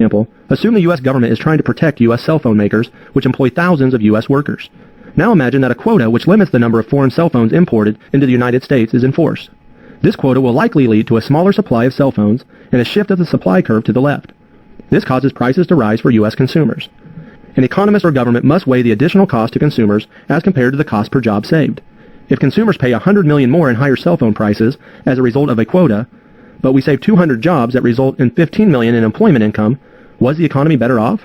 example, assume the U.S. government is trying to protect U.S. cell phone makers, which employ thousands of U.S. workers. Now imagine that a quota which limits the number of foreign cell phones imported into the United States is enforced. This quota will likely lead to a smaller supply of cell phones and a shift of the supply curve to the left. This causes prices to rise for U.S. consumers. An economist or government must weigh the additional cost to consumers as compared to the cost per job saved. If consumers pay $100 million more in higher cell phone prices as a result of a quota, but we save 200 jobs that result in $15 million in employment income, was the economy better off?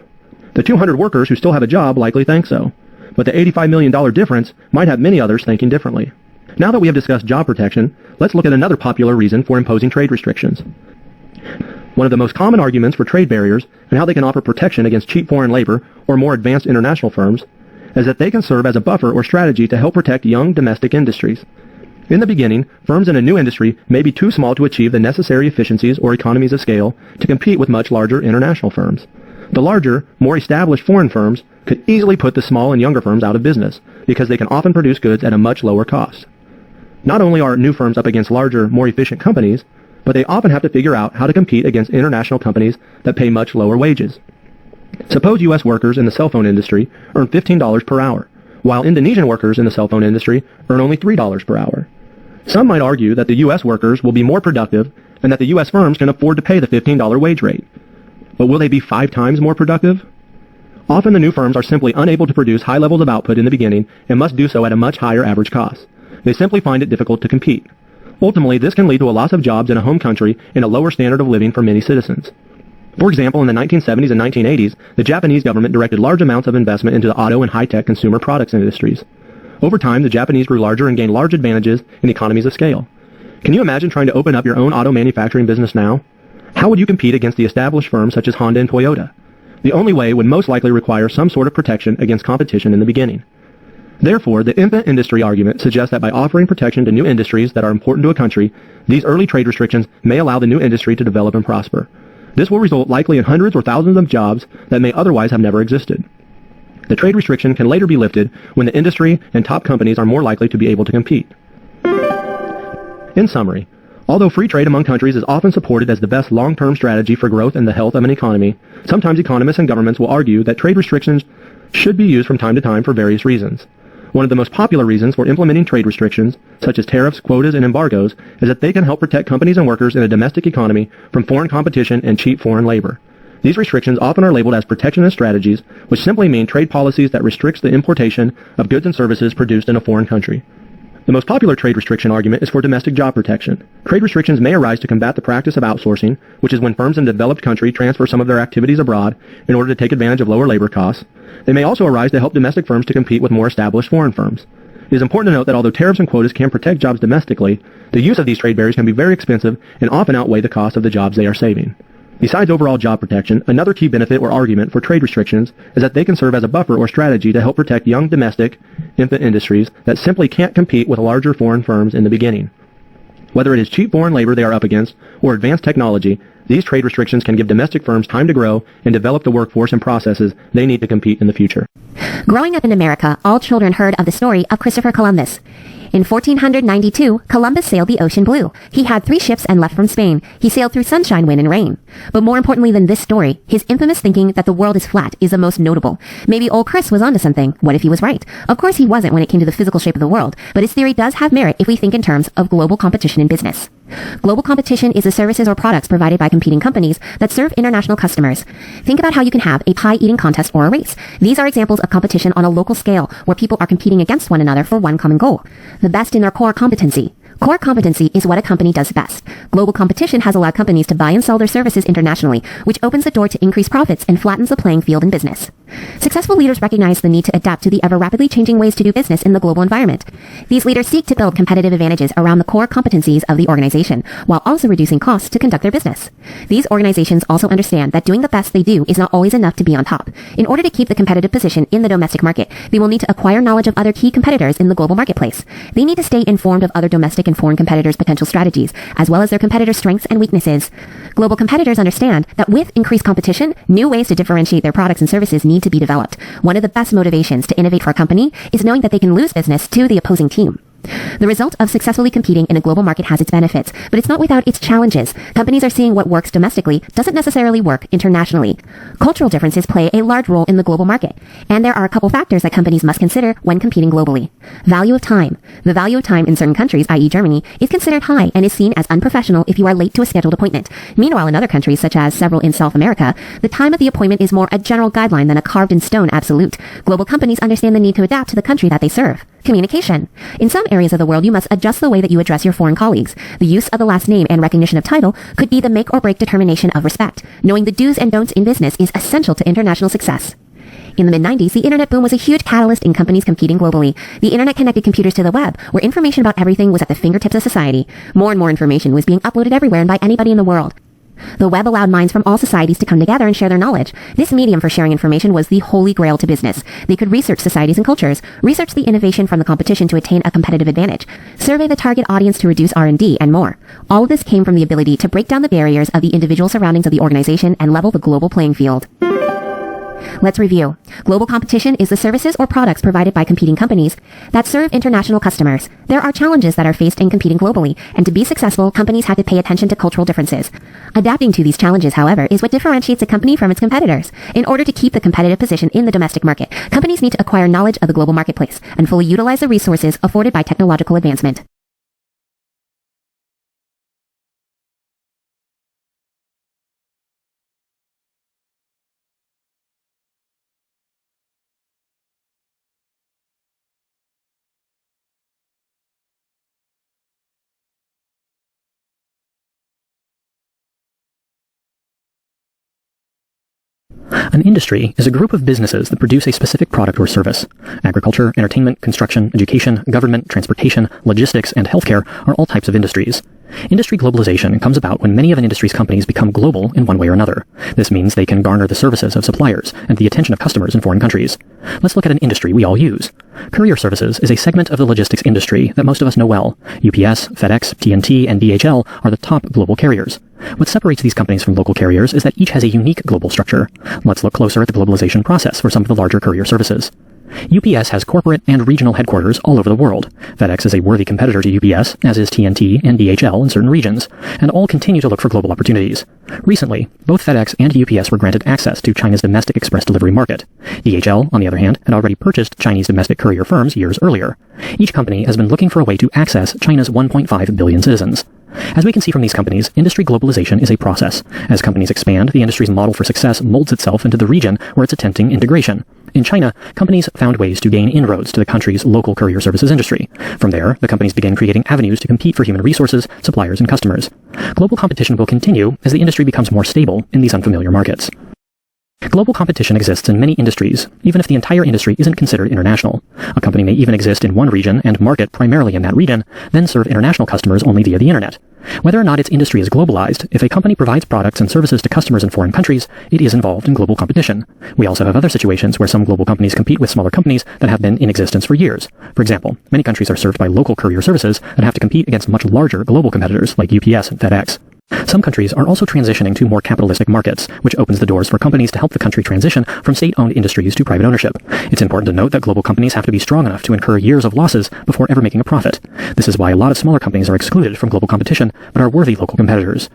The 200 workers who still have a job likely think so, but the $85 million difference might have many others thinking differently. Now that we have discussed job protection, let's look at another popular reason for imposing trade restrictions. One of the most common arguments for trade barriers and how they can offer protection against cheap foreign labor or more advanced international firms is that they can serve as a buffer or strategy to help protect young domestic industries. In the beginning, firms in a new industry may be too small to achieve the necessary efficiencies or economies of scale to compete with much larger international firms. The larger, more established foreign firms could easily put the small and younger firms out of business because they can often produce goods at a much lower cost. Not only are new firms up against larger, more efficient companies, but they often have to figure out how to compete against international companies that pay much lower wages. Suppose U.S. workers in the cell phone industry earn $15 per hour, while Indonesian workers in the cell phone industry earn only $3 per hour. Some might argue that the U.S. workers will be more productive and that the U.S. firms can afford to pay the $15 wage rate. But will they be 5 times more productive? Often the new firms are simply unable to produce high levels of output in the beginning and must do so at a much higher average cost. They simply find it difficult to compete. Ultimately, this can lead to a loss of jobs in a home country and a lower standard of living for many citizens. For example, in the 1970s and 1980s, the Japanese government directed large amounts of investment into the auto and high-tech consumer products industries. Over time, the Japanese grew larger and gained large advantages in economies of scale. Can you imagine trying to open up your own auto manufacturing business now? How would you compete against the established firms such as Honda and Toyota? The only way would most likely require some sort of protection against competition in the beginning. Therefore, the infant industry argument suggests that by offering protection to new industries that are important to a country, these early trade restrictions may allow the new industry to develop and prosper. This will result likely in hundreds or thousands of jobs that may otherwise have never existed. The trade restriction can later be lifted when the industry and top companies are more likely to be able to compete. In summary, although free trade among countries is often supported as the best long-term strategy for growth and the health of an economy, sometimes economists and governments will argue that trade restrictions should be used from time to time for various reasons. One of the most popular reasons for implementing trade restrictions, such as tariffs, quotas, and embargoes, is that they can help protect companies and workers in a domestic economy from foreign competition and cheap foreign labor. These restrictions often are labeled as protectionist strategies, which simply mean trade policies that restricts the importation of goods and services produced in a foreign country. The most popular trade restriction argument is for domestic job protection. Trade restrictions may arise to combat the practice of outsourcing, which is when firms in a developed country transfer some of their activities abroad in order to take advantage of lower labor costs. They may also arise to help domestic firms to compete with more established foreign firms. It is important to note that although tariffs and quotas can protect jobs domestically, the use of these trade barriers can be very expensive and often outweigh the cost of the jobs they are saving. Besides overall job protection, another key benefit or argument for trade restrictions is that they can serve as a buffer or strategy to help protect young domestic infant industries that simply can't compete with larger foreign firms in the beginning. Whether it is cheap foreign labor they are up against or advanced technology, these trade restrictions can give domestic firms time to grow and develop the workforce and processes they need to compete in the future. Growing up in America, all children heard of the story of Christopher Columbus. In 1492, Columbus sailed the ocean blue. He had 3 ships and left from Spain. He sailed through sunshine, wind, and rain. But more importantly than this story, his infamous thinking that the world is flat is the most notable. Maybe old Chris was onto something. What if he was right? Of course he wasn't when it came to the physical shape of the world, but his theory does have merit if we think in terms of global competition in business. Global competition is the services or products provided by competing companies that serve international customers. Think about how you can have a pie-eating contest or a race. These are examples of competition on a local scale where people are competing against one another for one common goal. The best in their core competency. Core competency is what a company does best. Global competition has allowed companies to buy and sell their services internationally, which opens the door to increase profits and flattens the playing field in business. Successful leaders recognize the need to adapt to the ever-rapidly changing ways to do business in the global environment. These leaders seek to build competitive advantages around the core competencies of the organization, while also reducing costs to conduct their business. These organizations also understand that doing the best they do is not always enough to be on top. In order to keep the competitive position in the domestic market, they will need to acquire knowledge of other key competitors in the global marketplace. They need to stay informed of other domestic and foreign competitors' potential strategies, as well as their competitors' strengths and weaknesses. Global competitors understand that with increased competition, new ways to differentiate their products and services need to be developed. One of the best motivations to innovate for a company is knowing that they can lose business to the opposing team. The result of successfully competing in a global market has its benefits, but it's not without its challenges. Companies are seeing what works domestically doesn't necessarily work internationally. Cultural differences play a large role in the global market, and there are a couple factors that companies must consider when competing globally. Value of time. The value of time in certain countries, i.e. Germany, is considered high and is seen as unprofessional if you are late to a scheduled appointment. Meanwhile, in other countries, such as several in South America, the time of the appointment is more a general guideline than a carved-in-stone absolute. Global companies understand the need to adapt to the country that they serve. Communication. In some areas of the world, you must adjust the way that you address your foreign colleagues. The use of the last name and recognition of title could be the make or break determination of respect. Knowing the do's and don'ts in business is essential to international success. In the mid-90s, the internet boom was a huge catalyst in companies competing globally. The internet connected computers to the web, where information about everything was at the fingertips of society. More and more information was being uploaded everywhere and by anybody in the world. The web allowed minds from all societies to come together and share their knowledge. This medium for sharing information was the holy grail to business. They could research societies and cultures, research the innovation from the competition to attain a competitive advantage, survey the target audience to reduce R&D, and more. All of this came from the ability to break down the barriers of the individual surroundings of the organization and level the global playing field. Let's review. Global competition is the services or products provided by competing companies that serve international customers. There are challenges that are faced in competing globally, and to be successful, companies have to pay attention to cultural differences. Adapting to these challenges, however, is what differentiates a company from its competitors. In order to keep the competitive position in the domestic market, companies need to acquire knowledge of the global marketplace and fully utilize the resources afforded by technological advancement. An industry is a group of businesses that produce a specific product or service. Agriculture, entertainment, construction, education, government, transportation, logistics, and healthcare are all types of industries. Industry globalization comes about when many of an industry's companies become global in one way or another. This means they can garner the services of suppliers and the attention of customers in foreign countries. Let's look at an industry we all use. Courier services is a segment of the logistics industry that most of us know well. UPS, FedEx, TNT, and DHL are the top global carriers. What separates these companies from local carriers is that each has a unique global structure. Let's look closer at the globalization process for some of the larger courier services. UPS has corporate and regional headquarters all over the world. FedEx is a worthy competitor to UPS, as is TNT and DHL in certain regions, and all continue to look for global opportunities. Recently, both FedEx and UPS were granted access to China's domestic express delivery market. DHL, on the other hand, had already purchased Chinese domestic courier firms years earlier. Each company has been looking for a way to access China's 1.5 billion citizens. As we can see from these companies, industry globalization is a process. As companies expand, the industry's model for success molds itself into the region where it's attempting integration. In China, companies found ways to gain inroads to the country's local courier services industry. From there, the companies began creating avenues to compete for human resources, suppliers, and customers. Global competition will continue as the industry becomes more stable in these unfamiliar markets. Global competition exists in many industries, even if the entire industry isn't considered international. A company may even exist in one region and market primarily in that region, then serve international customers only via the internet. Whether or not its industry is globalized, if a company provides products and services to customers in foreign countries, it is involved in global competition. We also have other situations where some global companies compete with smaller companies that have been in existence for years. For example, many countries are served by local courier services that have to compete against much larger global competitors like UPS and FedEx. Some countries are also transitioning to more capitalistic markets, which opens the doors for companies to help the country transition from state-owned industries to private ownership. It's important to note that global companies have to be strong enough to incur years of losses before ever making a profit. This is why a lot of smaller companies are excluded from global competition, but are worthy local competitors.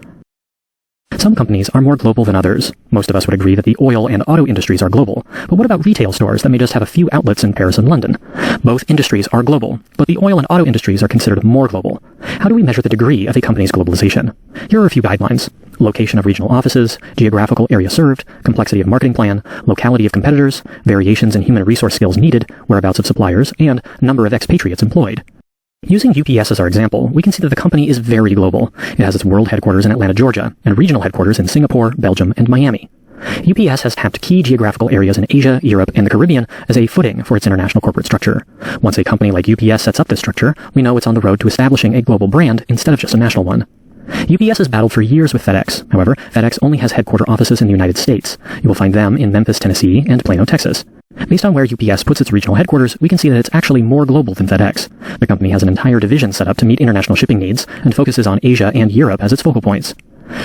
Some companies are more global than others. Most of us would agree that the oil and auto industries are global, but what about retail stores that may just have a few outlets in Paris and London? Both industries are global, but the oil and auto industries are considered more global. How do we measure the degree of a company's globalization? Here are a few guidelines. Location of regional offices, geographical area served, complexity of marketing plan, locality of competitors, variations in human resource skills needed, whereabouts of suppliers, and number of expatriates employed. Using UPS as our example, we can see that the company is very global. It has its world headquarters in Atlanta, Georgia, and regional headquarters in Singapore, Belgium, and Miami. UPS has tapped key geographical areas in Asia, Europe, and the Caribbean as a footing for its international corporate structure. Once a company like UPS sets up this structure, we know it's on the road to establishing a global brand instead of just a national one. UPS has battled for years with FedEx. However, FedEx only has headquarter offices in the United States. You will find them in Memphis, Tennessee, and Plano, Texas. Based on where UPS puts its regional headquarters, we can see that it's actually more global than FedEx. The company has an entire division set up to meet international shipping needs and focuses on Asia and Europe as its focal points.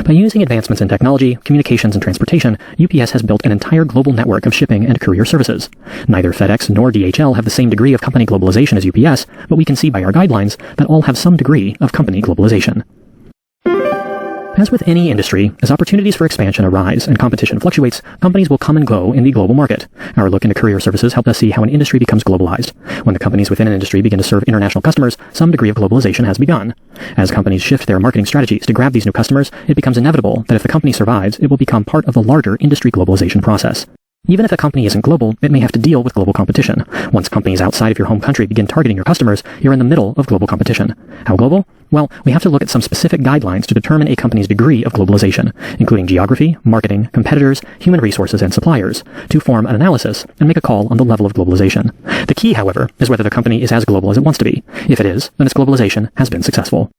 By using advancements in technology, communications, and transportation, UPS has built an entire global network of shipping and courier services. Neither FedEx nor DHL have the same degree of company globalization as UPS, but we can see by our guidelines that all have some degree of company globalization. As with any industry, as opportunities for expansion arise and competition fluctuates, companies will come and go in the global market. Our look into courier services helped us see how an industry becomes globalized. When the companies within an industry begin to serve international customers, some degree of globalization has begun. As companies shift their marketing strategies to grab these new customers, it becomes inevitable that if the company survives, it will become part of the larger industry globalization process. Even if a company isn't global, it may have to deal with global competition. Once companies outside of your home country begin targeting your customers, you're in the middle of global competition. How global? Well, we have to look at some specific guidelines to determine a company's degree of globalization, including geography, marketing, competitors, human resources, and suppliers, to form an analysis and make a call on the level of globalization. The key, however, is whether the company is as global as it wants to be. If it is, then its globalization has been successful.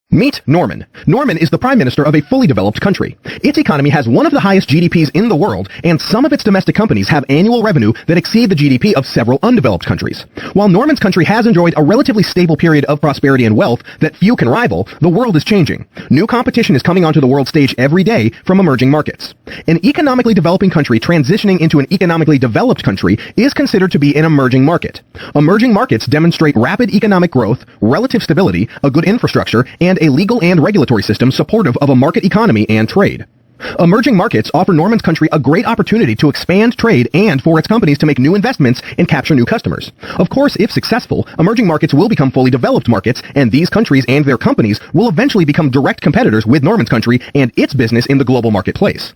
Meet Norman. Norman is the prime minister of a fully developed country. Its economy has one of the highest GDPs in the world, and some of its domestic companies have annual revenue that exceed the GDP of several undeveloped countries. While Norman's country has enjoyed a relatively stable period of prosperity and wealth that few can rival, the world is changing. New competition is coming onto the world stage every day from emerging markets. An economically developing country transitioning into an economically developed country is considered to be an emerging market. Emerging markets demonstrate rapid economic growth, relative stability, a good infrastructure, and a legal and regulatory system supportive of a market economy and trade. Emerging markets offer Norman's country a great opportunity to expand trade and for its companies to make new investments and capture new customers. Of course, if successful, emerging markets will become fully developed markets, and these countries and their companies will eventually become direct competitors with Norman's country and its business in the global marketplace.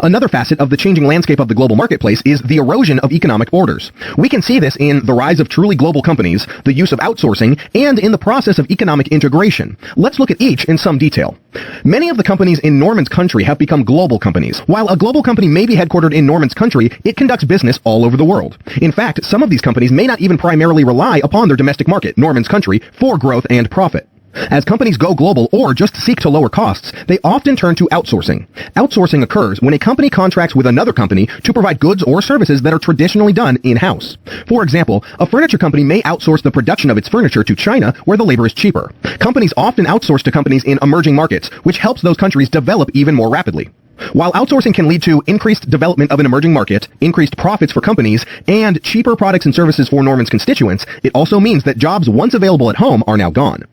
Another facet of the changing landscape of the global marketplace is the erosion of economic borders. We can see this in the rise of truly global companies, the use of outsourcing, and in the process of economic integration. Let's look at each in some detail. Many of the companies in Norman's country have become global companies. While a global company may be headquartered in Norman's country, it conducts business all over the world. In fact, some of these companies may not even primarily rely upon their domestic market, Norman's country, for growth and profit. As companies go global or just seek to lower costs, they often turn to outsourcing. Outsourcing occurs when a company contracts with another company to provide goods or services that are traditionally done in-house. For example, a furniture company may outsource the production of its furniture to China, where the labor is cheaper. Companies often outsource to companies in emerging markets, which helps those countries develop even more rapidly. While outsourcing can lead to increased development of an emerging market, increased profits for companies, and cheaper products and services for Norman's constituents, it also means that jobs once available at home are now gone.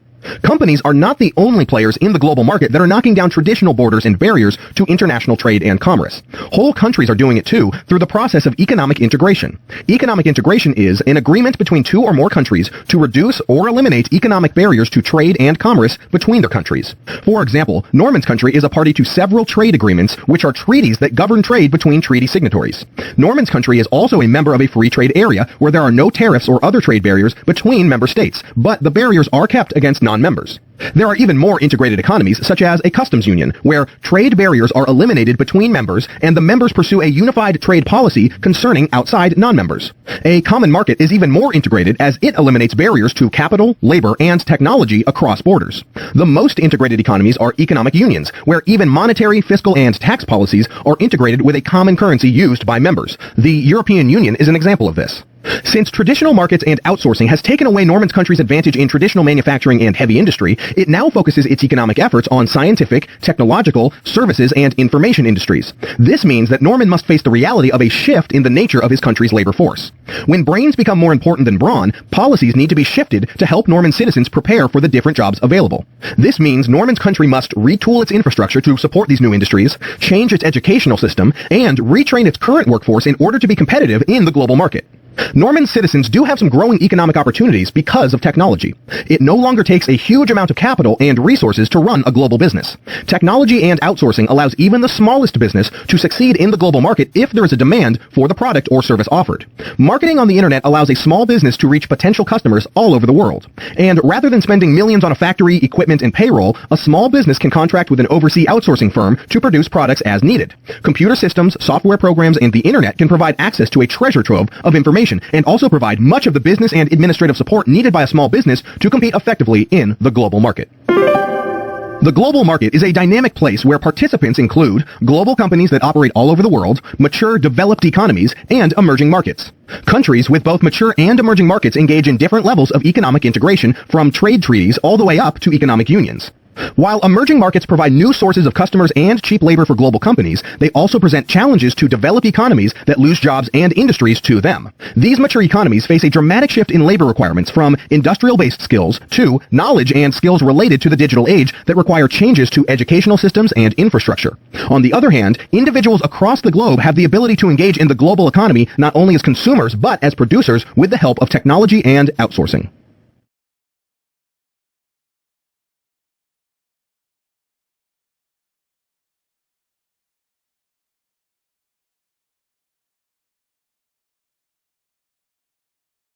Companies are not the only players in the global market that are knocking down traditional borders and barriers to international trade and commerce. Whole countries are doing it too through the process of economic integration. Economic integration is an agreement between two or more countries to reduce or eliminate economic barriers to trade and commerce between their countries. For example, Norman's country is a party to several trade agreements, which are treaties that govern trade between treaty signatories. Norman's country is also a member of a free trade area where there are no tariffs or other trade barriers between member states, but the barriers are kept against non-members. There are even more integrated economies, such as a customs union, where trade barriers are eliminated between members and the members pursue a unified trade policy concerning outside non-members. A common market is even more integrated as it eliminates barriers to capital, labor, and technology across borders. The most integrated economies are economic unions, where even monetary, fiscal, and tax policies are integrated with a common currency used by members. The European Union is an example of this. Since traditional markets and outsourcing has taken away Norman's country's advantage in traditional manufacturing and heavy industry, it now focuses its economic efforts on scientific, technological, services, and information industries. This means that Norman must face the reality of a shift in the nature of his country's labor force. When brains become more important than brawn, policies need to be shifted to help Norman citizens prepare for the different jobs available. This means Norman's country must retool its infrastructure to support these new industries, change its educational system, and retrain its current workforce in order to be competitive in the global market. Norman's citizens do have some growing economic opportunities because of technology. It no longer takes a huge amount of capital and resources to run a global business. Technology and outsourcing allows even the smallest business to succeed in the global market if there is a demand for the product or service offered. Marketing on the internet allows a small business to reach potential customers all over the world. And rather than spending millions on a factory, equipment, and payroll, a small business can contract with an overseas outsourcing firm to produce products as needed. Computer systems, software programs, and the internet can provide access to a treasure trove of information and also provide much of the business and administrative support needed by a small business to compete effectively in the global market. The global market is a dynamic place where participants include global companies that operate all over the world, mature developed economies, and emerging markets. Countries with both mature and emerging markets engage in different levels of economic integration, from trade treaties all the way up to economic unions. While emerging markets provide new sources of customers and cheap labor for global companies, they also present challenges to developed economies that lose jobs and industries to them. These mature economies face a dramatic shift in labor requirements from industrial-based skills to knowledge and skills related to the digital age that require changes to educational systems and infrastructure. On the other hand, individuals across the globe have the ability to engage in the global economy not only as consumers but as producers with the help of technology and outsourcing.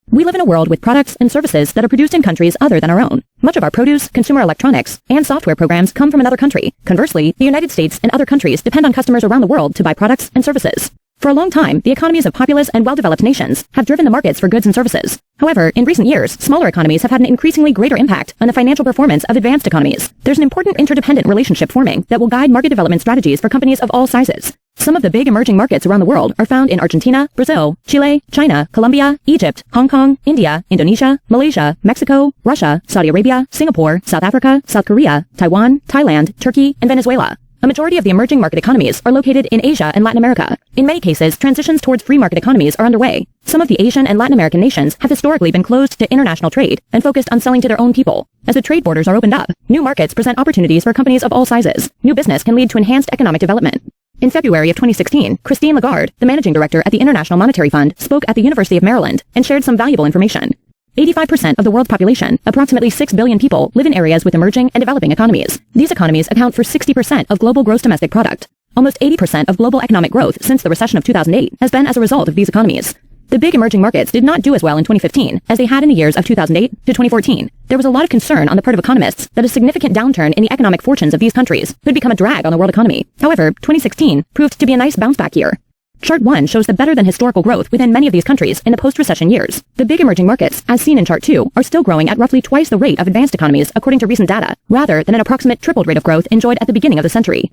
We live in a world with products and services that are produced in countries other than our own. Much of our produce, consumer electronics, and software programs come from another country. Conversely, the United States and other countries depend on customers around the world to buy products and services. For a long time, the economies of populous and well-developed nations have driven the markets for goods and services. However, in recent years, smaller economies have had an increasingly greater impact on the financial performance of advanced economies. There's an important interdependent relationship forming that will guide market development strategies for companies of all sizes. Some of the big emerging markets around the world are found in Argentina, Brazil, Chile, China, Colombia, Egypt, Hong Kong, India, Indonesia, Malaysia, Mexico, Russia, Saudi Arabia, Singapore, South Africa, South Korea, Taiwan, Thailand, Turkey, and Venezuela. A majority of the emerging market economies are located in Asia and Latin America. In many cases, transitions towards free market economies are underway. Some of the Asian and Latin American nations have historically been closed to international trade and focused on selling to their own people. As the trade borders are opened up, new markets present opportunities for companies of all sizes. New business can lead to enhanced economic development. In February of 2016, Christine Lagarde, the managing director at the International Monetary Fund, spoke at the University of Maryland and shared some valuable information. 85% of the world's population, approximately 6 billion people, live in areas with emerging and developing economies. These economies account for 60% of global gross domestic product. Almost 80% of global economic growth since the recession of 2008 has been as a result of these economies. The big emerging markets did not do as well in 2015 as they had in the years of 2008 to 2014. There was a lot of concern on the part of economists that a significant downturn in the economic fortunes of these countries could become a drag on the world economy. However, 2016 proved to be a nice bounce-back year. Chart 1 shows the better-than-historical growth within many of these countries in the post-recession years. The big emerging markets, as seen in Chart 2, are still growing at roughly twice the rate of advanced economies according to recent data, rather than an approximate tripled rate of growth enjoyed at the beginning of the century.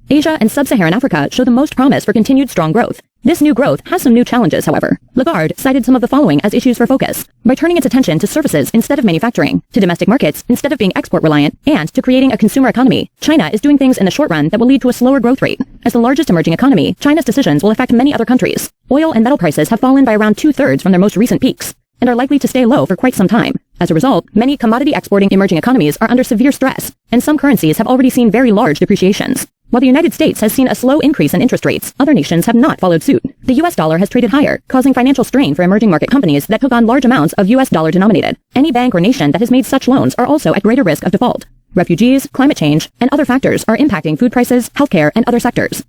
Asia and sub-Saharan Africa show the most promise for continued strong growth. This new growth has some new challenges, however. Lagarde cited some of the following as issues for focus. By turning its attention to services instead of manufacturing, to domestic markets instead of being export-reliant, and to creating a consumer economy, China is doing things in the short run that will lead to a slower growth rate. As the largest emerging economy, China's decisions will affect many other countries. Oil and metal prices have fallen by around 2/3 from their most recent peaks, and are likely to stay low for quite some time. As a result, many commodity-exporting emerging economies are under severe stress, and some currencies have already seen very large depreciations. While the United States has seen a slow increase in interest rates, other nations have not followed suit. The US dollar has traded higher, causing financial strain for emerging market companies that took on large amounts of US dollar denominated. Any bank or nation that has made such loans are also at greater risk of default. Refugees, climate change, and other factors are impacting food prices, healthcare, and other sectors.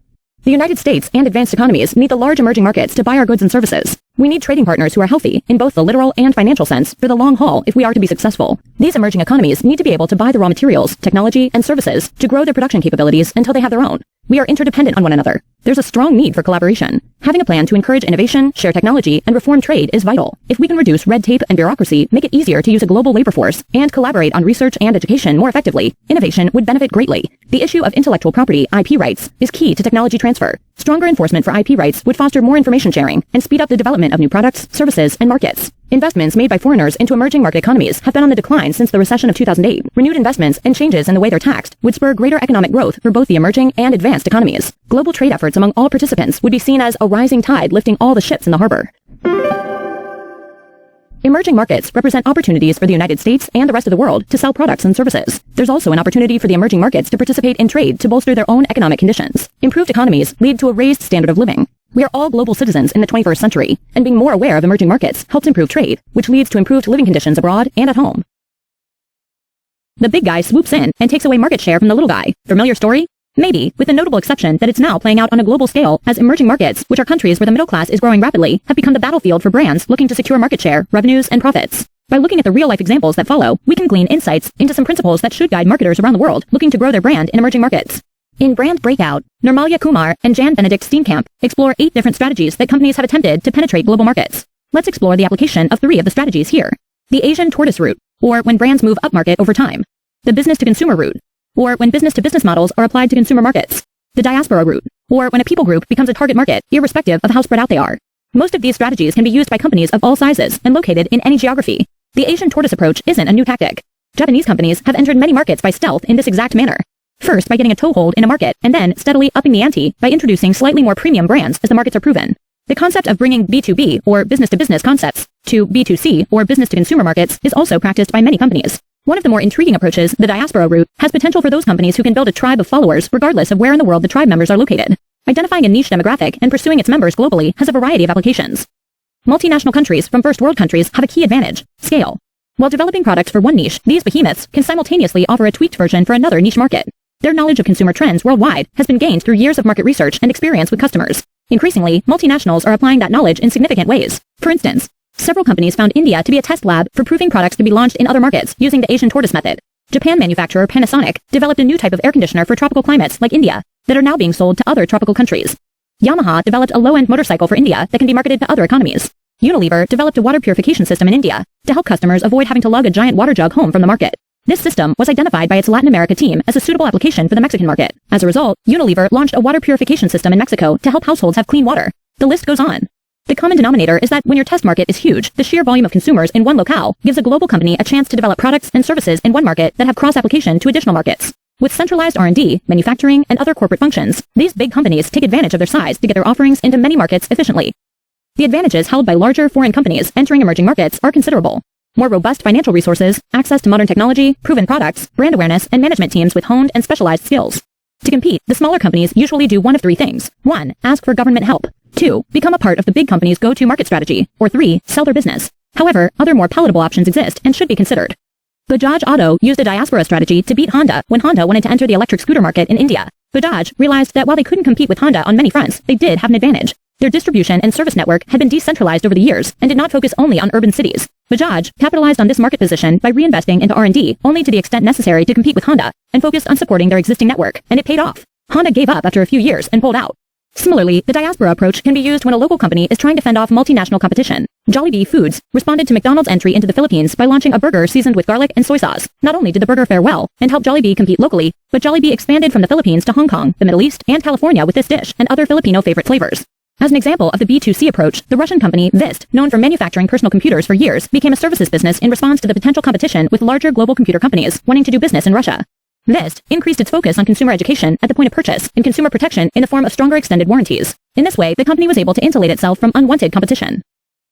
The United States and advanced economies need the large emerging markets to buy our goods and services. We need trading partners who are healthy in both the literal and financial sense for the long haul if we are to be successful. These emerging economies need to be able to buy the raw materials, technology, and services to grow their production capabilities until they have their own. We are interdependent on one another. There's a strong need for collaboration. Having a plan to encourage innovation, share technology, and reform trade is vital. If we can reduce red tape and bureaucracy, make it easier to use a global labor force, and collaborate on research and education more effectively, innovation would benefit greatly. The issue of intellectual property, IP rights, is key to technology transfer. Stronger enforcement for IP rights would foster more information sharing and speed up the development of new products, services, and markets. Investments made by foreigners into emerging market economies have been on the decline since the recession of 2008. Renewed investments and changes in the way they're taxed would spur greater economic growth for both the emerging and advanced economies. Global trade efforts among all participants would be seen as a rising tide lifting all the ships in the harbor. Emerging markets represent opportunities for the United States and the rest of the world to sell products and services. There's also an opportunity for the emerging markets to participate in trade to bolster their own economic conditions. Improved economies lead to a raised standard of living. We are all global citizens in the 21st century, and being more aware of emerging markets helps improve trade, which leads to improved living conditions abroad and at home. The big guy swoops in and takes away market share from the little guy. Familiar story? Maybe, with the notable exception that it's now playing out on a global scale as emerging markets, which are countries where the middle class is growing rapidly, have become the battlefield for brands looking to secure market share, revenues, and profits. By looking at the real-life examples that follow, we can glean insights into some principles that should guide marketers around the world looking to grow their brand in emerging markets. In Brand Breakout, Nirmalya Kumar and Jan Benedict Steenkamp explore 8 different strategies that companies have attempted to penetrate global markets. Let's explore the application of 3 of the strategies here. The Asian tortoise route, or when brands move upmarket over time. The business-to-consumer route, or when business-to-business models are applied to consumer markets. The diaspora route, or when a people group becomes a target market, irrespective of how spread out they are. Most of these strategies can be used by companies of all sizes and located in any geography. The Asian tortoise approach isn't a new tactic. Japanese companies have entered many markets by stealth in this exact manner. First, by getting a toehold in a market, and then steadily upping the ante by introducing slightly more premium brands as the markets are proven. The concept of bringing B2B, or business-to-business concepts, to B2C, or business-to-consumer markets is also practiced by many companies. One of the more intriguing approaches, the diaspora route, has potential for those companies who can build a tribe of followers regardless of where in the world the tribe members are located. Identifying a niche demographic and pursuing its members globally has a variety of applications. Multinational countries from first-world countries have a key advantage: scale. While developing products for one niche, these behemoths can simultaneously offer a tweaked version for another niche market. Their knowledge of consumer trends worldwide has been gained through years of market research and experience with customers. Increasingly, multinationals are applying that knowledge in significant ways. For instance, several companies found India to be a test lab for proving products to be launched in other markets using the Asian tortoise method. Japan manufacturer Panasonic developed a new type of air conditioner for tropical climates like India that are now being sold to other tropical countries. Yamaha developed a low-end motorcycle for India that can be marketed to other economies. Unilever developed a water purification system in India to help customers avoid having to lug a giant water jug home from the market. This system was identified by its Latin America team as a suitable application for the Mexican market. As a result, Unilever launched a water purification system in Mexico to help households have clean water. The list goes on. The common denominator is that when your test market is huge, the sheer volume of consumers in one locale gives a global company a chance to develop products and services in one market that have cross-application to additional markets. With centralized R&D, manufacturing, and other corporate functions, these big companies take advantage of their size to get their offerings into many markets efficiently. The advantages held by larger foreign companies entering emerging markets are considerable. More robust financial resources, access to modern technology, proven products, brand awareness, and management teams with honed and specialized skills. To compete, the smaller companies usually do one of three things. 1. Ask for government help. 2. Become a part of the big company's go-to-market strategy. Or 3. Sell their business. However, other more palatable options exist and should be considered. Bajaj Auto used a diaspora strategy to beat Honda when Honda wanted to enter the electric scooter market in India. Bajaj realized that while they couldn't compete with Honda on many fronts, they did have an advantage. Their distribution and service network had been decentralized over the years and did not focus only on urban cities. Bajaj capitalized on this market position by reinvesting into R&D only to the extent necessary to compete with Honda and focused on supporting their existing network, and it paid off. Honda gave up after a few years and pulled out. Similarly, the diaspora approach can be used when a local company is trying to fend off multinational competition. Jollibee Foods responded to McDonald's entry into the Philippines by launching a burger seasoned with garlic and soy sauce. Not only did the burger fare well and help Jollibee compete locally, but Jollibee expanded from the Philippines to Hong Kong, the Middle East, and California with this dish and other Filipino favorite flavors. As an example of the B2C approach, the Russian company Vist, known for manufacturing personal computers for years, became a services business in response to the potential competition with larger global computer companies wanting to do business in Russia. Vist increased its focus on consumer education at the point of purchase and consumer protection in the form of stronger extended warranties. In this way, the company was able to insulate itself from unwanted competition.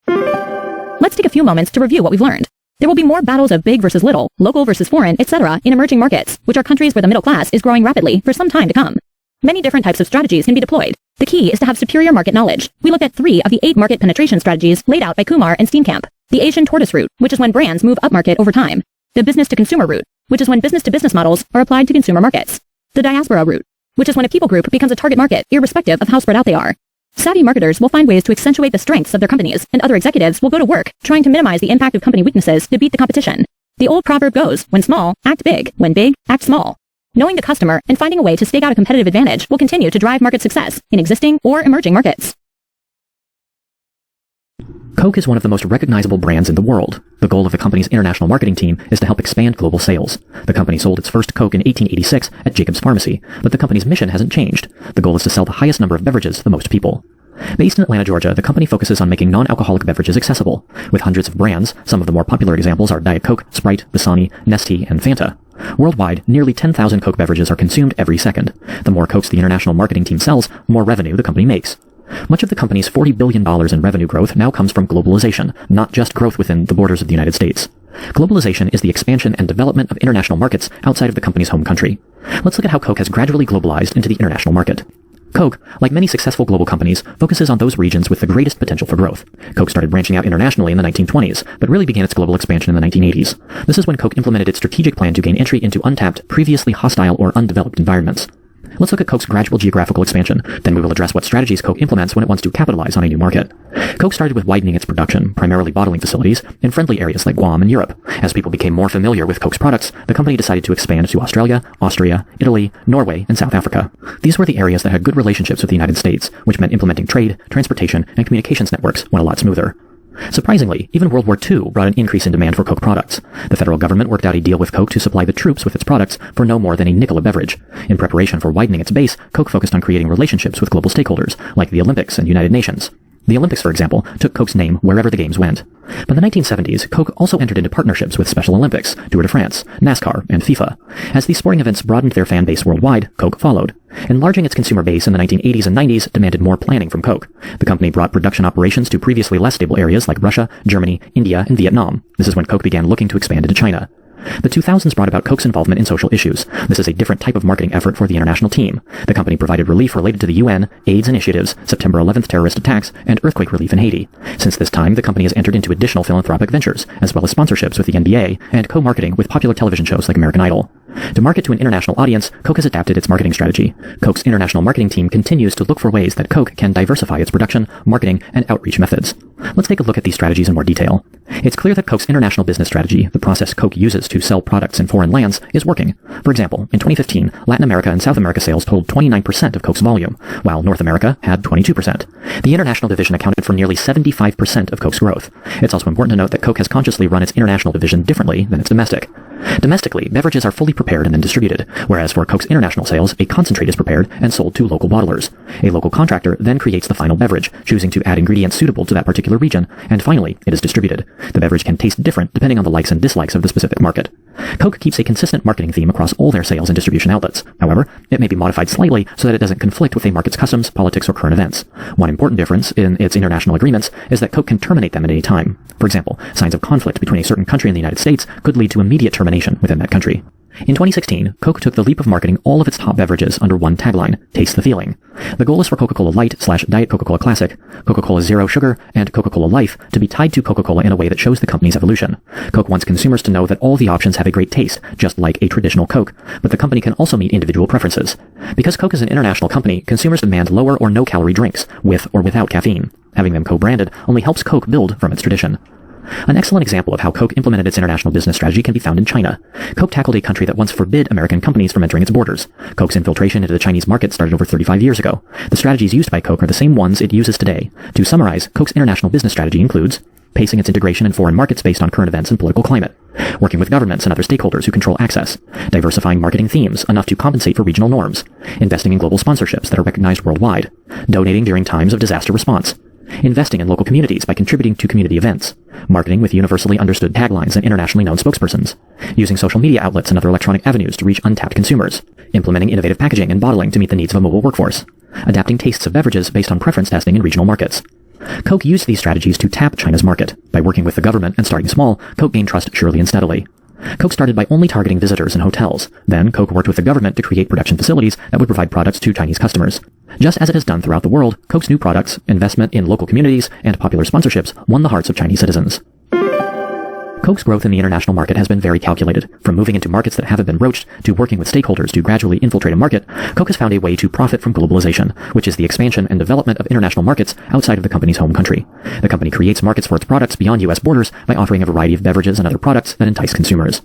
Let's take a few moments to review what we've learned. There will be more battles of big versus little, local versus foreign, etc. in emerging markets, which are countries where the middle class is growing rapidly for some time to come. Many different types of strategies can be deployed. The key is to have superior market knowledge. We looked at 3 of the 8 market penetration strategies laid out by Kumar and Steenkamp. The Asian tortoise route, which is when brands move upmarket over time. The business-to-consumer route, which is when business-to-business models are applied to consumer markets. The diaspora route, which is when a people group becomes a target market, irrespective of how spread out they are. Savvy marketers will find ways to accentuate the strengths of their companies, and other executives will go to work trying to minimize the impact of company weaknesses to beat the competition. The old proverb goes, when small, act big. When big, act small. Knowing the customer and finding a way to stake out a competitive advantage will continue to drive market success in existing or emerging markets. Coke is one of the most recognizable brands in the world. The goal of the company's international marketing team is to help expand global sales. The company sold its first Coke in 1886 at Jacob's Pharmacy, but the company's mission hasn't changed. The goal is to sell the highest number of beverages to the most people. Based in Atlanta, Georgia, the company focuses on making non-alcoholic beverages accessible. With hundreds of brands, some of the more popular examples are Diet Coke, Sprite, Dasani, Nestea, and Fanta. Worldwide, nearly 10,000 Coke beverages are consumed every second. The more Cokes the international marketing team sells, the more revenue the company makes. Much of the company's $40 billion in revenue growth now comes from globalization, not just growth within the borders of the United States. Globalization is the expansion and development of international markets outside of the company's home country. Let's look at how Coke has gradually globalized into the international market. Coke, like many successful global companies, focuses on those regions with the greatest potential for growth. Coke started branching out internationally in the 1920s, but really began its global expansion in the 1980s. This is when Coke implemented its strategic plan to gain entry into untapped, previously hostile or undeveloped environments. Let's look at Coke's gradual geographical expansion, then we will address what strategies Coke implements when it wants to capitalize on a new market. Coke started with widening its production, primarily bottling facilities, in friendly areas like Guam and Europe. As people became more familiar with Coke's products, the company decided to expand to Australia, Austria, Italy, Norway, and South Africa. These were the areas that had good relationships with the United States, which meant implementing trade, transportation, and communications networks went a lot smoother. Surprisingly, even World War II brought an increase in demand for Coke products. The federal government worked out a deal with Coke to supply the troops with its products for no more than a nickel a beverage. In preparation for widening its base, Coke focused on creating relationships with global stakeholders, like the Olympics and United Nations. The Olympics, for example, took Coke's name wherever the games went. By the 1970s, Coke also entered into partnerships with Special Olympics, Tour de France, NASCAR, and FIFA. As these sporting events broadened their fan base worldwide, Coke followed. Enlarging its consumer base in the 1980s and 90s demanded more planning from Coke. The company brought production operations to previously less stable areas like Russia, Germany, India, and Vietnam. This is when Coke began looking to expand into China. The 2000s brought about Coke's involvement in social issues. This is a different type of marketing effort for the international team. The company provided relief related to the UN, AIDS initiatives, September 11th terrorist attacks, and earthquake relief in Haiti. Since this time, the company has entered into additional philanthropic ventures, as well as sponsorships with the NBA and co-marketing with popular television shows like American Idol. To market to an international audience, Coke has adapted its marketing strategy. Coke's international marketing team continues to look for ways that Coke can diversify its production, marketing, and outreach methods. Let's take a look at these strategies in more detail. It's clear that Coke's international business strategy, the process Coke uses to sell products in foreign lands, is working. For example, in 2015, Latin America and South America sales totaled 29% of Coke's volume, while North America had 22%. The international division accounted for nearly 75% of Coke's growth. It's also important to note that Coke has consciously run its international division differently than its domestic. Domestically, beverages are fully prepared and then distributed, whereas for Coke's international sales, a concentrate is prepared and sold to local bottlers. A local contractor then creates the final beverage, choosing to add ingredients suitable to that particular region, and finally, it is distributed. The beverage can taste different depending on the likes and dislikes of the specific market. Coke keeps a consistent marketing theme across all their sales and distribution outlets. However, it may be modified slightly so that it doesn't conflict with a market's customs, politics, or current events. One important difference in its international agreements is that Coke can terminate them at any time. For example, signs of conflict between a certain country and the United States could lead to immediate termination within that country. In 2016, Coke took the leap of marketing all of its top beverages under one tagline, Taste the Feeling. The goal is for Coca-Cola Light/Diet Coca-Cola Classic, Coca-Cola Zero Sugar, and Coca-Cola Life to be tied to Coca-Cola in a way that shows the company's evolution. Coke wants consumers to know that all the options have a great taste, just like a traditional Coke, but the company can also meet individual preferences. Because Coke is an international company, consumers demand lower or no-calorie drinks, with or without caffeine. Having them co-branded only helps Coke build from its tradition. An excellent example of how Coke implemented its international business strategy can be found in China. Coke tackled a country that once forbid American companies from entering its borders. Coke's infiltration into the Chinese market started over 35 years ago. The strategies used by Coke are the same ones it uses today. To summarize, Coke's international business strategy includes pacing its integration in foreign markets based on current events and political climate, working with governments and other stakeholders who control access, diversifying marketing themes enough to compensate for regional norms, investing in global sponsorships that are recognized worldwide, donating during times of disaster response, investing in local communities by contributing to community events, marketing with universally understood taglines and internationally known spokespersons, using social media outlets and other electronic avenues to reach untapped consumers, implementing innovative packaging and bottling to meet the needs of a mobile workforce, adapting tastes of beverages based on preference testing in regional markets. Coke used these strategies to tap China's market. By working with the government and starting small, Coke gained trust surely and steadily. Coke started by only targeting visitors and hotels. Then, Coke worked with the government to create production facilities that would provide products to Chinese customers. Just as it has done throughout the world, Coke's new products, investment in local communities, and popular sponsorships won the hearts of Chinese citizens. Coke's growth in the international market has been very calculated. From moving into markets that haven't been broached to working with stakeholders to gradually infiltrate a market, Coke has found a way to profit from globalization, which is the expansion and development of international markets outside of the company's home country. The company creates markets for its products beyond U.S. borders by offering a variety of beverages and other products that entice consumers.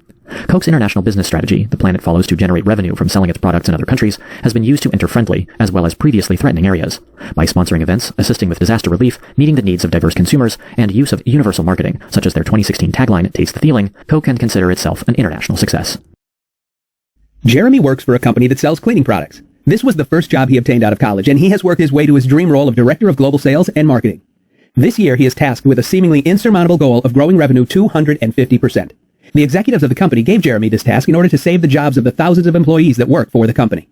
Coke's international business strategy, the plan it follows to generate revenue from selling its products in other countries, has been used to enter friendly, as well as previously threatening areas. By sponsoring events, assisting with disaster relief, meeting the needs of diverse consumers, and use of universal marketing, such as their 2016 tagline, Taste the Feeling, Coke can consider itself an international success. Jeremy works for a company that sells cleaning products. This was the first job he obtained out of college, and he has worked his way to his dream role of Director of Global Sales and Marketing. This year, he is tasked with a seemingly insurmountable goal of growing revenue 250%. The executives of the company gave Jeremy this task in order to save the jobs of the thousands of employees that work for the company.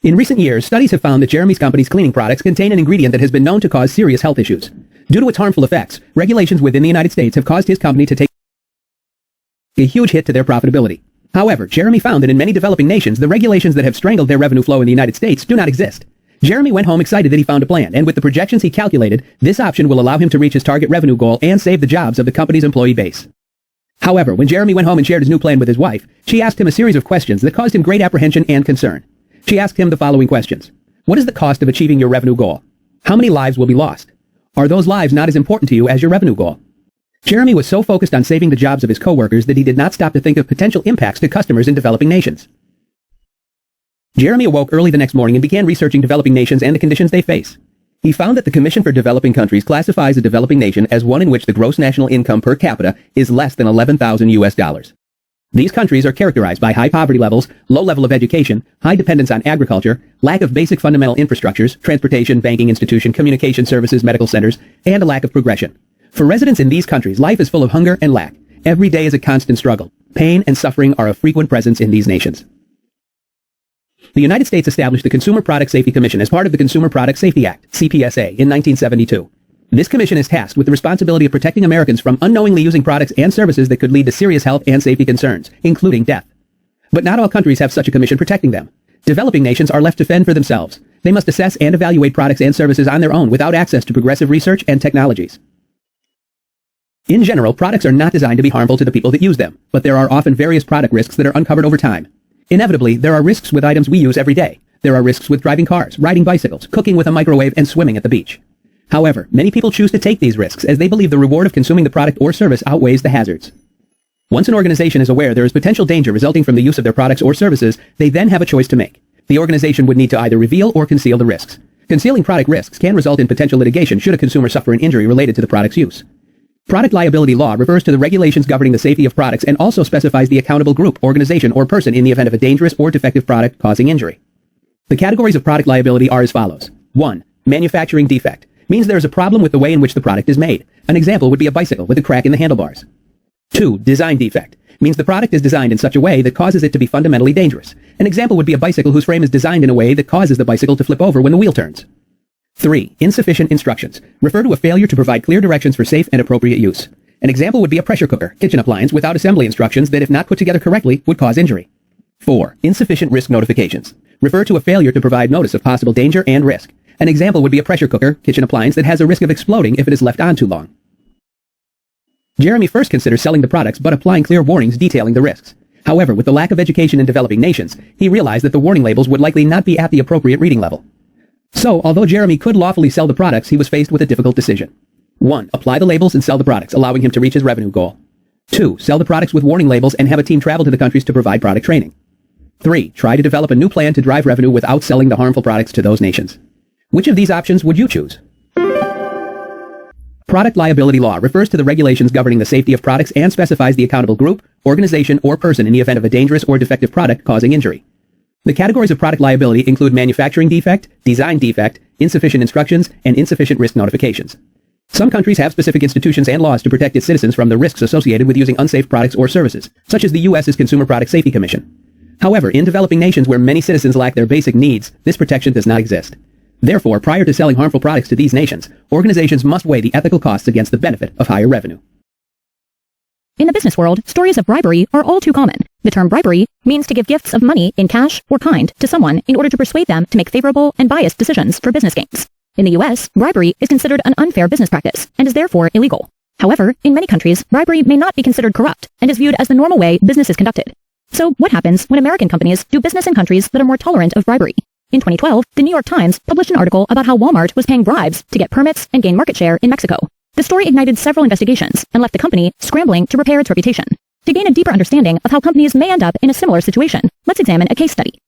In recent years, studies have found that Jeremy's company's cleaning products contain an ingredient that has been known to cause serious health issues. Due to its harmful effects, regulations within the United States have caused his company to take a huge hit to their profitability. However, Jeremy found that in many developing nations, the regulations that have strangled their revenue flow in the United States do not exist. Jeremy went home excited that he found a plan, and with the projections he calculated, this option will allow him to reach his target revenue goal and save the jobs of the company's employee base. However, when Jeremy went home and shared his new plan with his wife, she asked him a series of questions that caused him great apprehension and concern. She asked him the following questions. What is the cost of achieving your revenue goal? How many lives will be lost? Are those lives not as important to you as your revenue goal? Jeremy was so focused on saving the jobs of his coworkers that he did not stop to think of potential impacts to customers in developing nations. Jeremy awoke early the next morning and began researching developing nations and the conditions they face. He found that the Commission for Developing Countries classifies a developing nation as one in which the gross national income per capita is less than $11,000 US. These countries are characterized by high poverty levels, low level of education, high dependence on agriculture, lack of basic fundamental infrastructures, transportation, banking institution, communication services, medical centers, and a lack of progression. For residents in these countries, life is full of hunger and lack. Every day is a constant struggle. Pain and suffering are a frequent presence in these nations. The United States established the Consumer Product Safety Commission as part of the Consumer Product Safety Act, CPSA, in 1972. This commission is tasked with the responsibility of protecting Americans from unknowingly using products and services that could lead to serious health and safety concerns, including death. But not all countries have such a commission protecting them. Developing nations are left to fend for themselves. They must assess and evaluate products and services on their own without access to progressive research and technologies. In general, products are not designed to be harmful to the people that use them, but there are often various product risks that are uncovered over time. Inevitably, there are risks with items we use every day. There are risks with driving cars, riding bicycles, cooking with a microwave, and swimming at the beach. However, many people choose to take these risks as they believe the reward of consuming the product or service outweighs the hazards. Once an organization is aware there is potential danger resulting from the use of their products or services, they then have a choice to make. The organization would need to either reveal or conceal the risks. Concealing product risks can result in potential litigation should a consumer suffer an injury related to the product's use. Product liability law refers to the regulations governing the safety of products and also specifies the accountable group, organization, or person in the event of a dangerous or defective product causing injury. The categories of product liability are as follows. 1. Manufacturing defect. Means there is a problem with the way in which the product is made. An example would be a bicycle with a crack in the handlebars. 2. Design defect. Means the product is designed in such a way that causes it to be fundamentally dangerous. An example would be a bicycle whose frame is designed in a way that causes the bicycle to flip over when the wheel turns. 3. Insufficient instructions. Refer to a failure to provide clear directions for safe and appropriate use. An example would be a pressure cooker, kitchen appliance without assembly instructions that if not put together correctly would cause injury. 4. Insufficient risk notifications. Refer to a failure to provide notice of possible danger and risk. An example would be a pressure cooker, kitchen appliance that has a risk of exploding if it is left on too long. Jeremy first considered selling the products but applying clear warnings detailing the risks. However, with the lack of education in developing nations, he realized that the warning labels would likely not be at the appropriate reading level. So, although Jeremy could lawfully sell the products, he was faced with a difficult decision. 1. Apply the labels and sell the products, allowing him to reach his revenue goal. 2. Sell the products with warning labels and have a team travel to the countries to provide product training. 3. Try to develop a new plan to drive revenue without selling the harmful products to those nations. Which of these options would you choose? Product liability law refers to the regulations governing the safety of products and specifies the accountable group, organization, or person in the event of a dangerous or defective product causing injury. The categories of product liability include manufacturing defect, design defect, insufficient instructions, and insufficient risk notifications. Some countries have specific institutions and laws to protect its citizens from the risks associated with using unsafe products or services, such as the U.S.'s Consumer Product Safety Commission. However, in developing nations where many citizens lack their basic needs, this protection does not exist. Therefore, prior to selling harmful products to these nations, organizations must weigh the ethical costs against the benefit of higher revenue. In the business world, stories of bribery are all too common. The term bribery means to give gifts of money in cash or kind to someone in order to persuade them to make favorable and biased decisions for business gains. In the U.S., bribery is considered an unfair business practice and is therefore illegal. However, in many countries, bribery may not be considered corrupt and is viewed as the normal way business is conducted. So, what happens when American companies do business in countries that are more tolerant of bribery? In 2012, the New York Times published an article about how Walmart was paying bribes to get permits and gain market share in Mexico. The story ignited several investigations and left the company scrambling to repair its reputation. To gain a deeper understanding of how companies may end up in a similar situation, let's examine a case study.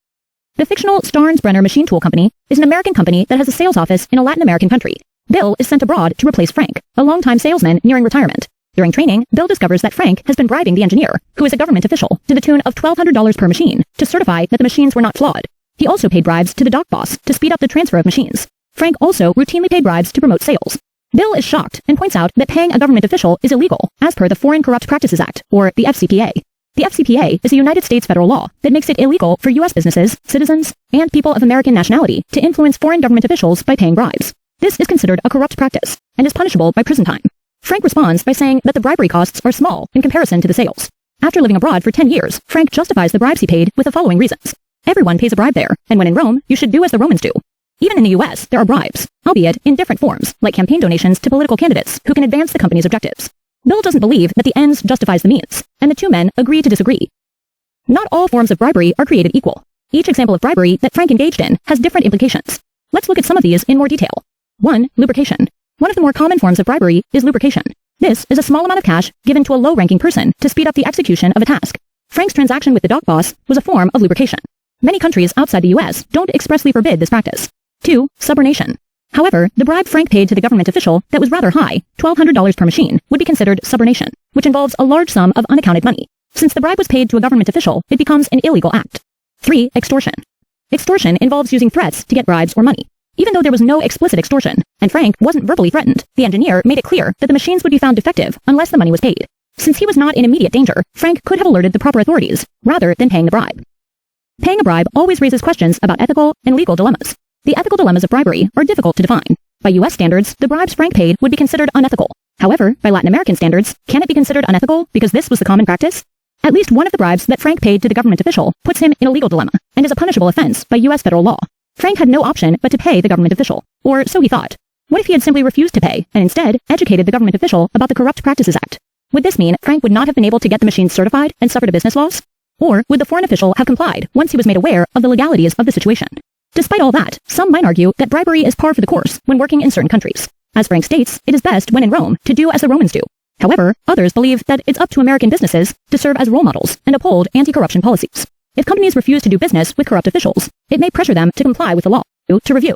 The fictional Starnes-Brenner Machine Tool Company is an American company that has a sales office in a Latin American country. Bill is sent abroad to replace Frank, a longtime salesman nearing retirement. During training, Bill discovers that Frank has been bribing the engineer, who is a government official, to the tune of $1,200 per machine to certify that the machines were not flawed. He also paid bribes to the dock boss to speed up the transfer of machines. Frank also routinely paid bribes to promote sales. Bill is shocked and points out that paying a government official is illegal, as per the Foreign Corrupt Practices Act, or the FCPA. The FCPA is a United States federal law that makes it illegal for U.S. businesses, citizens, and people of American nationality to influence foreign government officials by paying bribes. This is considered a corrupt practice and is punishable by prison time. Frank responds by saying that the bribery costs are small in comparison to the sales. After living abroad for 10 years, Frank justifies the bribes he paid with the following reasons. Everyone pays a bribe there, and when in Rome, you should do as the Romans do. Even in the U.S., there are bribes, albeit in different forms, like campaign donations to political candidates who can advance the company's objectives. Bill doesn't believe that the ends justifies the means, and the two men agree to disagree. Not all forms of bribery are created equal. Each example of bribery that Frank engaged in has different implications. Let's look at some of these in more detail. 1. Lubrication. One of the more common forms of bribery is lubrication. This is a small amount of cash given to a low-ranking person to speed up the execution of a task. Frank's transaction with the dock boss was a form of lubrication. Many countries outside the U.S. don't expressly forbid this practice. 2. Subornation. However, the bribe Frank paid to the government official that was rather high, $1,200 per machine, would be considered subornation, which involves a large sum of unaccounted money. Since the bribe was paid to a government official, it becomes an illegal act. 3. Extortion. Extortion involves using threats to get bribes or money. Even though there was no explicit extortion, and Frank wasn't verbally threatened, the engineer made it clear that the machines would be found defective unless the money was paid. Since he was not in immediate danger, Frank could have alerted the proper authorities, rather than paying the bribe. Paying a bribe always raises questions about ethical and legal dilemmas. The ethical dilemmas of bribery are difficult to define. By U.S. standards, the bribes Frank paid would be considered unethical. However, by Latin American standards, can it be considered unethical because this was the common practice? At least one of the bribes that Frank paid to the government official puts him in a legal dilemma, and is a punishable offense by U.S. federal law. Frank had no option but to pay the government official, or so he thought. What if he had simply refused to pay, and instead educated the government official about the Corrupt Practices Act? Would this mean Frank would not have been able to get the machines certified and suffered a business loss? Or would the foreign official have complied once he was made aware of the legalities of the situation? Despite all that, some might argue that bribery is par for the course when working in certain countries. As Frank states, it is best when in Rome to do as the Romans do. However, others believe that it's up to American businesses to serve as role models and uphold anti-corruption policies. If companies refuse to do business with corrupt officials, it may pressure them to comply with the law. To review.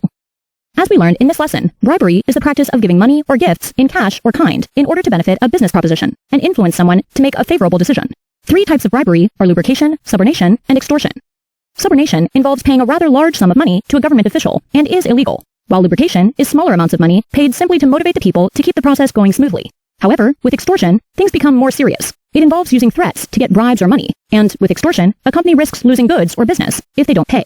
As we learned in this lesson, bribery is the practice of giving money or gifts in cash or kind in order to benefit a business proposition and influence someone to make a favorable decision. 3 types of bribery are lubrication, subornation, and extortion. Subornation involves paying a rather large sum of money to a government official and is illegal, while lubrication is smaller amounts of money paid simply to motivate the people to keep the process going smoothly. However, with extortion, things become more serious. It involves using threats to get bribes or money, and with extortion, a company risks losing goods or business if they don't pay.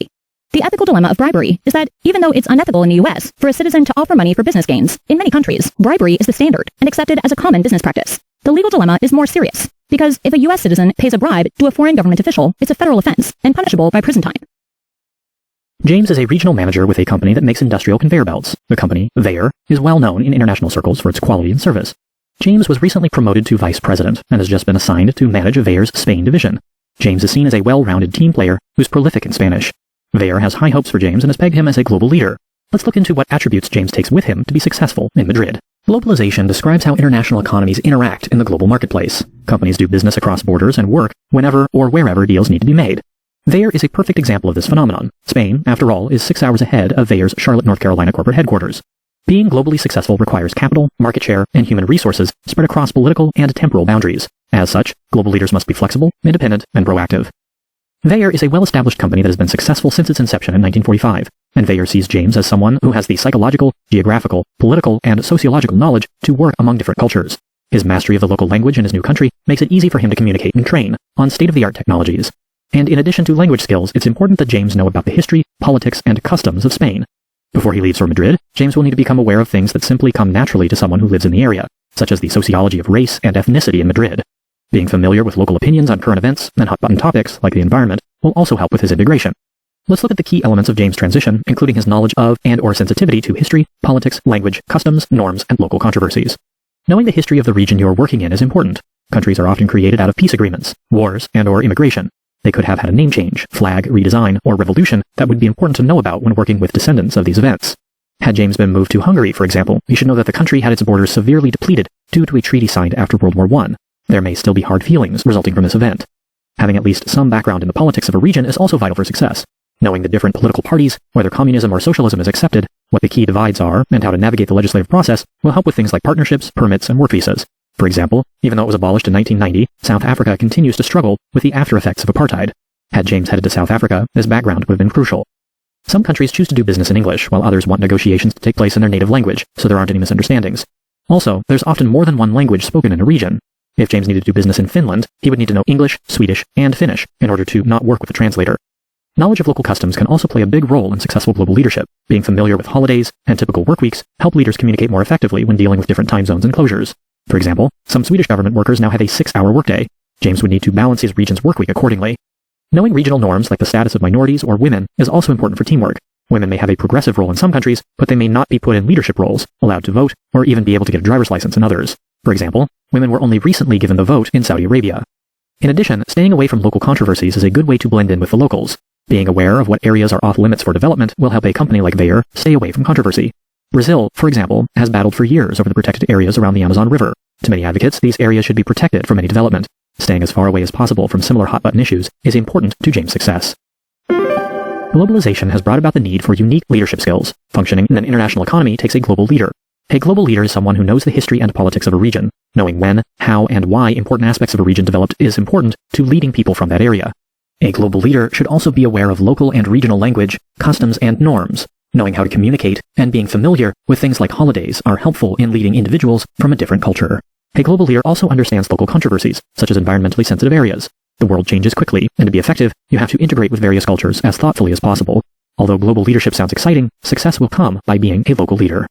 The ethical dilemma of bribery is that even though it's unethical in the U.S. for a citizen to offer money for business gains, in many countries, bribery is the standard and accepted as a common business practice. The legal dilemma is more serious, because if a U.S. citizen pays a bribe to a foreign government official, it's a federal offense and punishable by prison time. James is a regional manager with a company that makes industrial conveyor belts. The company, Veyer, is well known in international circles for its quality and service. James was recently promoted to vice president and has just been assigned to manage Veyer's Spain division. James is seen as a well-rounded team player who's prolific in Spanish. Veyer has high hopes for James and has pegged him as a global leader. Let's look into what attributes James takes with him to be successful in Madrid. Globalization describes how international economies interact in the global marketplace. Companies do business across borders and work whenever or wherever deals need to be made. Veyer is a perfect example of this phenomenon. Spain, after all, is 6 hours ahead of Veyer's Charlotte, North Carolina corporate headquarters. Being globally successful requires capital, market share, and human resources spread across political and temporal boundaries. As such, global leaders must be flexible, independent, and proactive. Veyer is a well-established company that has been successful since its inception in 1945, and Veyer sees James as someone who has the psychological, geographical, political, and sociological knowledge to work among different cultures. His mastery of the local language in his new country makes it easy for him to communicate and train on state-of-the-art technologies. And in addition to language skills, it's important that James know about the history, politics, and customs of Spain. Before he leaves for Madrid, James will need to become aware of things that simply come naturally to someone who lives in the area, such as the sociology of race and ethnicity in Madrid. Being familiar with local opinions on current events and hot-button topics like the environment will also help with his integration. Let's look at the key elements of James' transition, including his knowledge of and/or sensitivity to history, politics, language, customs, norms, and local controversies. Knowing the history of the region you're working in is important. Countries are often created out of peace agreements, wars, and/or immigration. They could have had a name change, flag, redesign, or revolution that would be important to know about when working with descendants of these events. Had James been moved to Hungary, for example, he should know that the country had its borders severely depleted due to a treaty signed after World War I. There may still be hard feelings resulting from this event. Having at least some background in the politics of a region is also vital for success. Knowing the different political parties, whether communism or socialism is accepted, what the key divides are, and how to navigate the legislative process will help with things like partnerships, permits, and work visas. For example, even though it was abolished in 1990, South Africa continues to struggle with the after-effects of apartheid. Had James headed to South Africa, this background would have been crucial. Some countries choose to do business in English, while others want negotiations to take place in their native language, so there aren't any misunderstandings. Also, there's often more than one language spoken in a region. If James needed to do business in Finland, he would need to know English, Swedish, and Finnish in order to not work with a translator. Knowledge of local customs can also play a big role in successful global leadership. Being familiar with holidays and typical work weeks help leaders communicate more effectively when dealing with different time zones and closures. For example, some Swedish government workers now have a 6-hour workday. James would need to balance his region's work week accordingly. Knowing regional norms like the status of minorities or women is also important for teamwork. Women may have a progressive role in some countries, but they may not be put in leadership roles, allowed to vote, or even be able to get a driver's license in others. For example, women were only recently given the vote in Saudi Arabia. In addition, staying away from local controversies is a good way to blend in with the locals. Being aware of what areas are off limits for development will help a company like Veyer stay away from controversy. Brazil, for example, has battled for years over the protected areas around the Amazon River. To many advocates, these areas should be protected from any development. Staying as far away as possible from similar hot-button issues is important to James' success. Globalization has brought about the need for unique leadership skills. Functioning in an international economy takes a global leader. A global leader is someone who knows the history and politics of a region. Knowing when, how, and why important aspects of a region developed is important to leading people from that area. A global leader should also be aware of local and regional language, customs, and norms. Knowing how to communicate and being familiar with things like holidays are helpful in leading individuals from a different culture. A global leader also understands local controversies, such as environmentally sensitive areas. The world changes quickly, and to be effective, you have to integrate with various cultures as thoughtfully as possible. Although global leadership sounds exciting, success will come by being a local leader.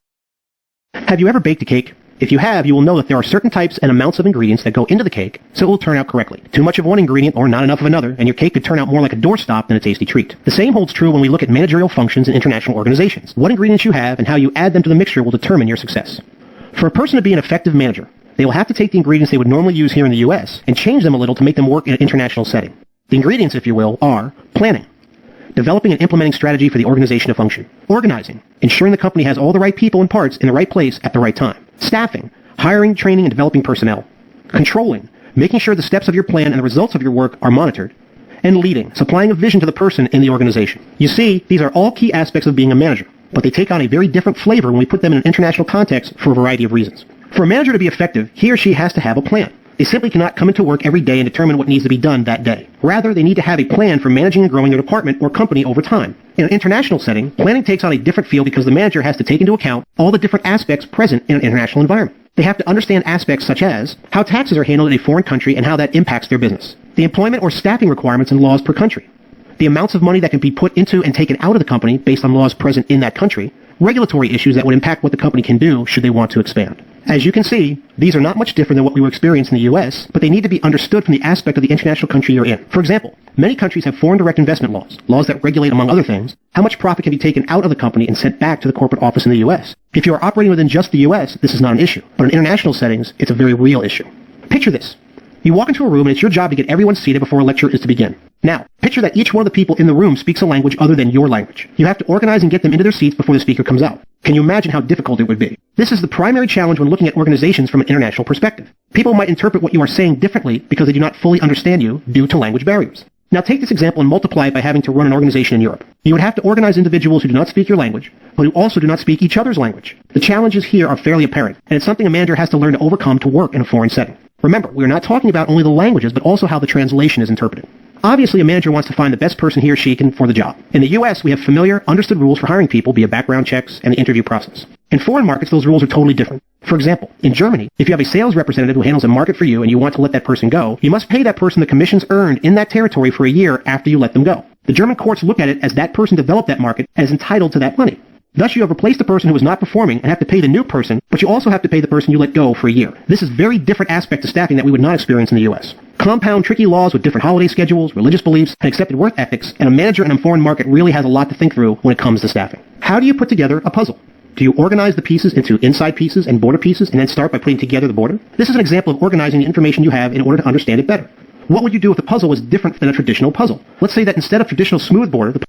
Have you ever baked a cake? If you have, you will know that there are certain types and amounts of ingredients that go into the cake so it will turn out correctly. Too much of one ingredient or not enough of another, and your cake could turn out more like a doorstop than a tasty treat. The same holds true when we look at managerial functions in international organizations. What ingredients you have and how you add them to the mixture will determine your success. For a person to be an effective manager, they will have to take the ingredients they would normally use here in the U.S. and change them a little to make them work in an international setting. The ingredients, if you will, are planning, developing and implementing strategy for the organization to function, organizing, ensuring the company has all the right people and parts in the right place at the right time, staffing, hiring, training, and developing personnel, controlling, making sure the steps of your plan and the results of your work are monitored, and leading, supplying a vision to the person in the organization. You see, these are all key aspects of being a manager, but they take on a very different flavor when we put them in an international context for a variety of reasons. For a manager to be effective, he or she has to have a plan. They simply cannot come into work every day and determine what needs to be done that day. Rather, they need to have a plan for managing and growing their department or company over time. In an international setting, planning takes on a different feel because the manager has to take into account all the different aspects present in an international environment. They have to understand aspects such as how taxes are handled in a foreign country and how that impacts their business, the employment or staffing requirements and laws per country, the amounts of money that can be put into and taken out of the company based on laws present in that country, regulatory issues that would impact what the company can do should they want to expand. As you can see, these are not much different than what we will experience in the U.S., but they need to be understood from the aspect of the international country you're in. For example, many countries have foreign direct investment laws that regulate, among other things, how much profit can be taken out of the company and sent back to the corporate office in the U.S. If you are operating within just the U.S., this is not an issue, but in international settings, it's a very real issue. Picture this. You walk into a room and it's your job to get everyone seated before a lecture is to begin. Now, picture that each one of the people in the room speaks a language other than your language. You have to organize and get them into their seats before the speaker comes out. Can you imagine how difficult it would be? This is the primary challenge when looking at organizations from an international perspective. People might interpret what you are saying differently because they do not fully understand you due to language barriers. Now take this example and multiply it by having to run an organization in Europe. You would have to organize individuals who do not speak your language, but who also do not speak each other's language. The challenges here are fairly apparent, and it's something a manager has to learn to overcome to work in a foreign setting. Remember, we are not talking about only the languages, but also how the translation is interpreted. Obviously, a manager wants to find the best person he or she can for the job. In the U.S., we have familiar, understood rules for hiring people via background checks and the interview process. In foreign markets, those rules are totally different. For example, in Germany, if you have a sales representative who handles a market for you and you want to let that person go, you must pay that person the commissions earned in that territory for a year after you let them go. The German courts look at it as that person developed that market and is entitled to that money. Thus, you have replaced the person who was not performing and have to pay the new person, but you also have to pay the person you let go for a year. This is a very different aspect of staffing that we would not experience in the U.S. Compound tricky laws with different holiday schedules, religious beliefs, and accepted work ethics, and a manager in a foreign market really has a lot to think through when it comes to staffing. How do you put together a puzzle? Do you organize the pieces into inside pieces and border pieces and then start by putting together the border? This is an example of organizing the information you have in order to understand it better. What would you do if the puzzle was different than a traditional puzzle? Let's say that instead of traditional smooth border, the